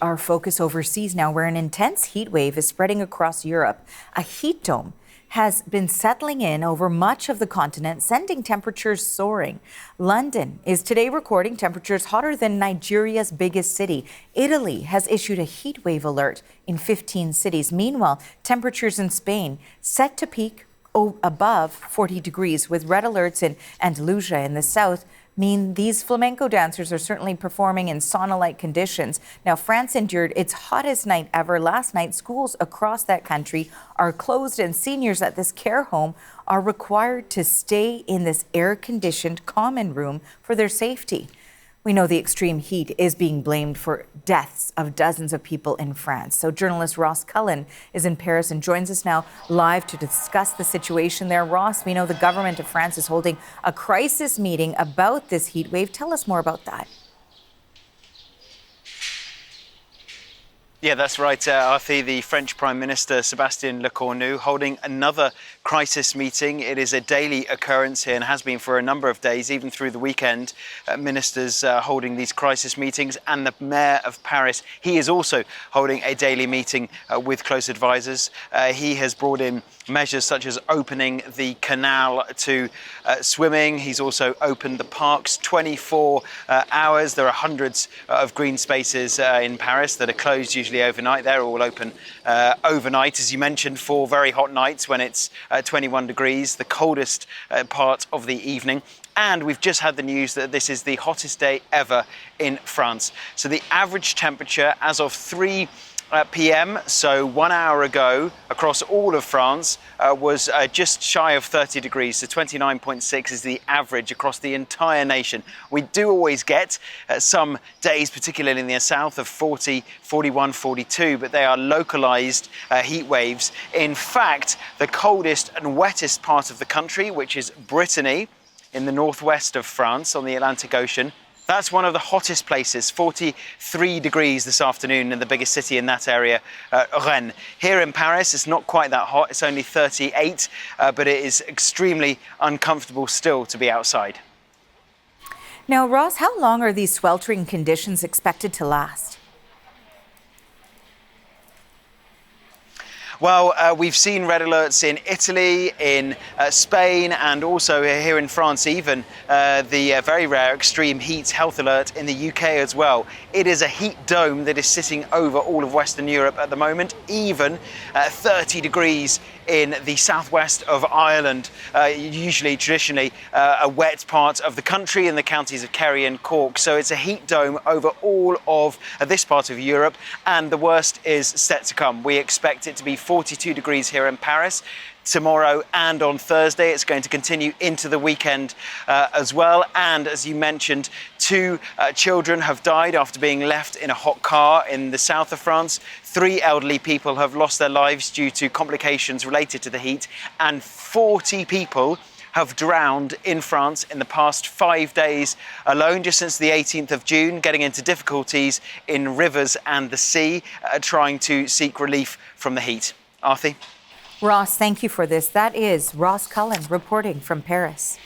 Our focus overseas now, where an intense heat wave is spreading across Europe. A heat dome has been settling in over much of the continent, sending temperatures soaring. London is today recording temperatures hotter than Nigeria's biggest city. Italy has issued a heat wave alert in 15 cities. Meanwhile, temperatures in Spain set to peak above 40 degrees, with red alerts in Andalusia in the south mean these flamenco dancers are certainly performing in sauna-like conditions. Now, France endured its hottest night ever last night. Schools across that country are closed, and seniors at this care home are required to stay in this air-conditioned common room for their safety. We know the extreme heat is being blamed for deaths of dozens of people in France. So journalist Ross Cullen is in Paris and joins us now live to discuss the situation there. Ross, we know the government of France is holding a crisis meeting about this heat wave. Tell us more about that. Yeah, that's right, Arthi. The French Prime Minister, Sébastien Lecornu, holding another crisis meeting. It is a daily occurrence here and has been for a number of days, even through the weekend. Ministers holding these crisis meetings, and the Mayor of Paris, he is also holding a daily meeting with close advisors. He has brought in measures such as opening the canal to swimming. He's also opened the parks 24 hours. There are hundreds of green spaces in Paris that are closed usually overnight. They're all open overnight, as you mentioned, for very hot nights when it's 21 degrees, the coldest part of the evening. And we've just had the news that this is the hottest day ever in France. So the average temperature as of 3 p.m, so 1 hour ago, across all of France, was just shy of 30 degrees. So 29.6 is the average across the entire nation. We do always get some days, particularly in the south, of 40, 41, 42, but they are localized heat waves. In fact, the coldest and wettest part of the country, which is Brittany, in the northwest of France on the Atlantic Ocean, that's one of the hottest places, 43 degrees this afternoon in the biggest city in that area, Rennes. Here in Paris, it's not quite that hot. It's only 38, but it is extremely uncomfortable still to be outside. Now, Ross, how long are these sweltering conditions expected to last? Well, we've seen red alerts in Italy, in Spain, and also here in France, even the very rare extreme heat health alert in the UK as well. It is a heat dome that is sitting over all of Western Europe at the moment, even 30 degrees in the southwest of Ireland, traditionally a wet part of the country in the counties of Kerry and Cork. So it's a heat dome over all of this part of Europe, and the worst is set to come. We expect it to be 42 degrees here in Paris tomorrow, and on Thursday it's going to continue into the weekend as well. And as you mentioned, 2 children have died after being left in a hot car in the south of France. 3 elderly people have lost their lives due to complications related to the heat, and 40 people have drowned in France in the past 5 days alone, just since the 18th of June, getting into difficulties in rivers and the sea, trying to seek relief from the heat. Arthi? Ross, thank you for this. That is Ross Cullen reporting from Paris.